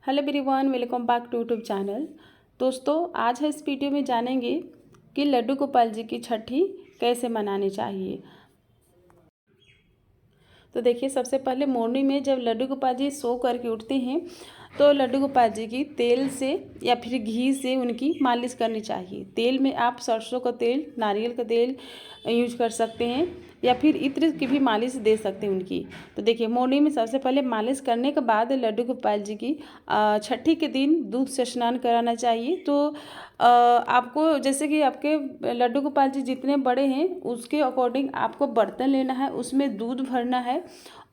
Hello everyone, welcome back to YouTube channel. दोस्तों, आज है इस वीडियो में जानेंगे कि लड्डू गोपाल जी की छठी कैसे मनानी चाहिए। तो देखिए, सबसे पहले मॉर्निंग में जब लड्डू गोपाल जी सो करके उठते हैं तो लड्डू गोपाल जी की तेल से या फिर घी से उनकी मालिश करनी चाहिए। तेल में आप सरसों का तेल, नारियल का तेल यूज कर सकते हैं या फिर इत्र की भी मालिश दे सकते हैं उनकी। तो देखिए, मॉर्निंग में सबसे पहले मालिश करने के बाद लड्डू गोपाल जी की छठी के दिन दूध से स्नान कराना चाहिए। तो आपको जैसे कि आपके लड्डू गोपाल जी जितने बड़े हैं उसके अकॉर्डिंग आपको बर्तन लेना है, उसमें दूध भरना है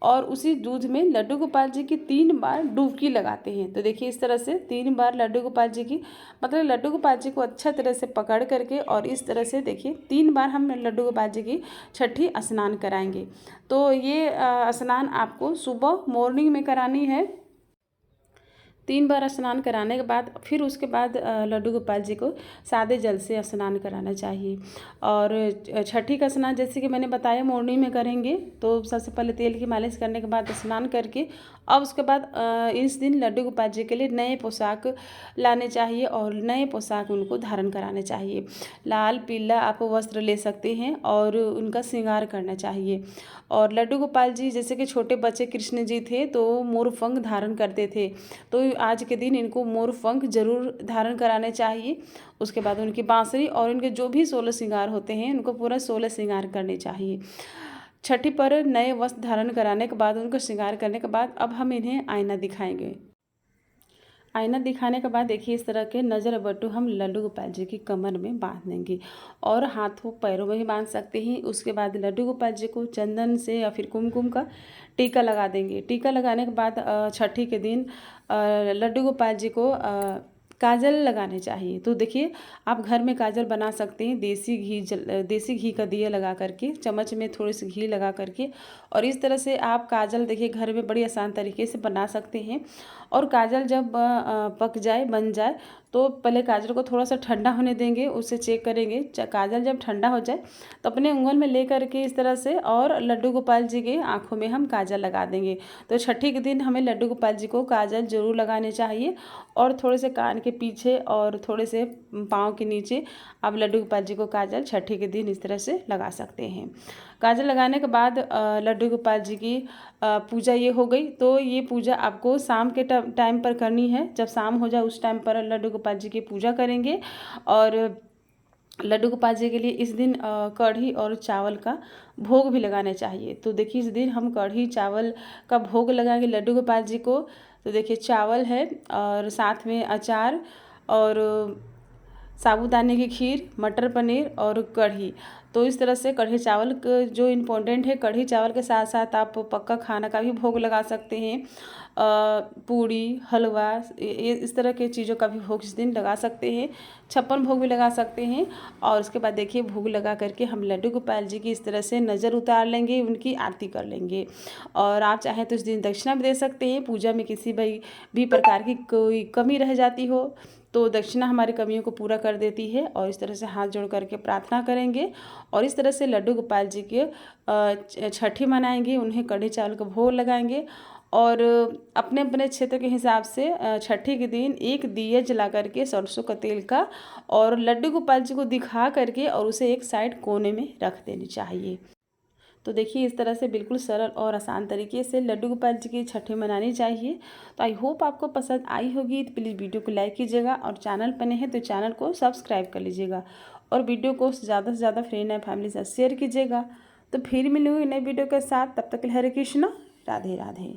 और उसी दूध में लड्डू गोपाल जी की 3 बार डुबकी लगाते हैं। तो देखिए, इस तरह से 3 बार लड्डू गोपाल जी की मतलब लड्डू गोपाल जी को अच्छा तरह से पकड़ करके और इस तरह से देखिए 3 बार हम लड्डू गोपाल जी की छठी स्नान कराएंगे। तो ये स्नान आपको सुबह मॉर्निंग में करानी है। 3 बार स्नान कराने के बाद फिर उसके बाद लड्डू गोपाल जी को सादे जल से स्नान कराना चाहिए। और छठी का स्नान जैसे कि मैंने बताया मॉर्निंग में करेंगे। तो सबसे पहले तेल की मालिश करने के बाद स्नान करके अब उसके बाद इस दिन लड्डू गोपाल जी के लिए नए पोशाक लाने चाहिए और नए पोशाक उनको धारण कराने चाहिए। लाल पीला आप वस्त्र ले सकते हैं और उनका श्रृंगार करना चाहिए। और लड्डू गोपाल जी जैसे कि छोटे बच्चे कृष्ण जी थे तो मोरपंख धारण करते थे, तो आज के दिन इनको मोरपंख जरूर धारण कराने चाहिए। उसके बाद उनकी बांसुरी और इनके जो भी 16 श्रृंगार होते हैं उनको पूरा 16 श्रृंगार करने चाहिए। छठी पर नए वस्त्र धारण कराने के बाद उनको श्रृंगार करने के बाद अब हम इन्हें आईना दिखाएंगे। आईना दिखाने के बाद देखिए, इस तरह के नज़र बट्टू हम लड्डू गोपाल जी की कमर में बांध देंगे और हाथों पैरों में भी बांध सकते हैं। उसके बाद लड्डू गोपाल जी को चंदन से या फिर कुमकुम का टीका लगा देंगे। टीका लगाने के बाद छठी के दिन लड्डू गोपाल जी को काजल लगाने चाहिए। तो देखिए, आप घर में काजल बना सकते हैं देसी घी का दिया लगा करके, चम्मच में थोड़ी सी घी लगा करके, और इस तरह से आप काजल देखिए घर में बड़ी आसान तरीके से बना सकते हैं। और काजल जब पक जाए, बन जाए, तो पहले काजल को थोड़ा सा ठंडा होने देंगे, उसे चेक करेंगे। काजल जब ठंडा हो जाए तो अपने उंगल में ले करके इस तरह से और लड्डू गोपाल जी के आँखों में हम काजल लगा देंगे। तो छठी के दिन हमें लड्डू गोपाल जी को काजल जरूर लगाने चाहिए और थोड़े से कान के पीछे और थोड़े से पाँव के नीचे आप लड्डू गोपाल जी को काजल छठी के दिन इस तरह से लगा सकते हैं। काजल लगाने के बाद लड्डू गोपाल जी की पूजा ये हो गई। तो ये पूजा आपको शाम के टाइम पर करनी है। जब शाम हो जाए उस टाइम पर लड्डू गोपाल जी की पूजा करेंगे। और लड्डू गोपाल जी के लिए इस दिन कढ़ी और चावल का भोग भी लगाने चाहिए। तो देखिए, इस दिन हम कढ़ी चावल का भोग लगाएंगे लड्डू गोपाल जी को। तो देखिए, चावल है और साथ में अचार और साबूदाने की खीर, मटर पनीर और कढ़ी। तो इस तरह से कढ़ी चावल जो इम्पोर्टेंट है, कढ़ी चावल के साथ साथ आप पक्का खाना का भी भोग लगा सकते हैं। पूड़ी, हलवा, ये इस तरह के चीज़ों का भी भोग इस दिन लगा सकते हैं। 56 भोग भी लगा सकते हैं। और उसके बाद देखिए, भोग लगा करके हम लड्डू गोपाल जी की इस तरह से नज़र उतार लेंगे, उनकी आरती कर लेंगे। और आप चाहें तो इस दिन दक्षिणा भी दे सकते हैं। पूजा में किसी भी प्रकार की कोई कमी रह जाती हो तो दक्षिणा हमारी कमियों को पूरा कर देती है। और इस तरह से हाथ जोड़ करके प्रार्थना करेंगे और इस तरह से लड्डू गोपाल जी के छठी मनाएंगे, उन्हें कढ़ी चावल का भोग लगाएंगे। और अपने अपने क्षेत्र के हिसाब से छठी के दिन एक दिया जला करके सरसों का तेल का और लड्डू गोपाल जी को दिखा करके और उसे एक साइड कोने में रख देनी चाहिए। तो देखिए, इस तरह से बिल्कुल सरल और आसान तरीके से लड्डू गोपाल जी की छठी मनानी चाहिए। तो आई होप आपको पसंद आई होगी। तो प्लीज़ वीडियो को लाइक कीजिएगा और चैनल पर नए हैं तो चैनल को सब्सक्राइब कर लीजिएगा और वीडियो को ज़्यादा से ज़्यादा फ्रेंड एंड फैमिली से शेयर कीजिएगा। तो फिर मिलूँगी नए वीडियो के साथ। तब तक के लिए हरे कृष्णा, राधे राधे।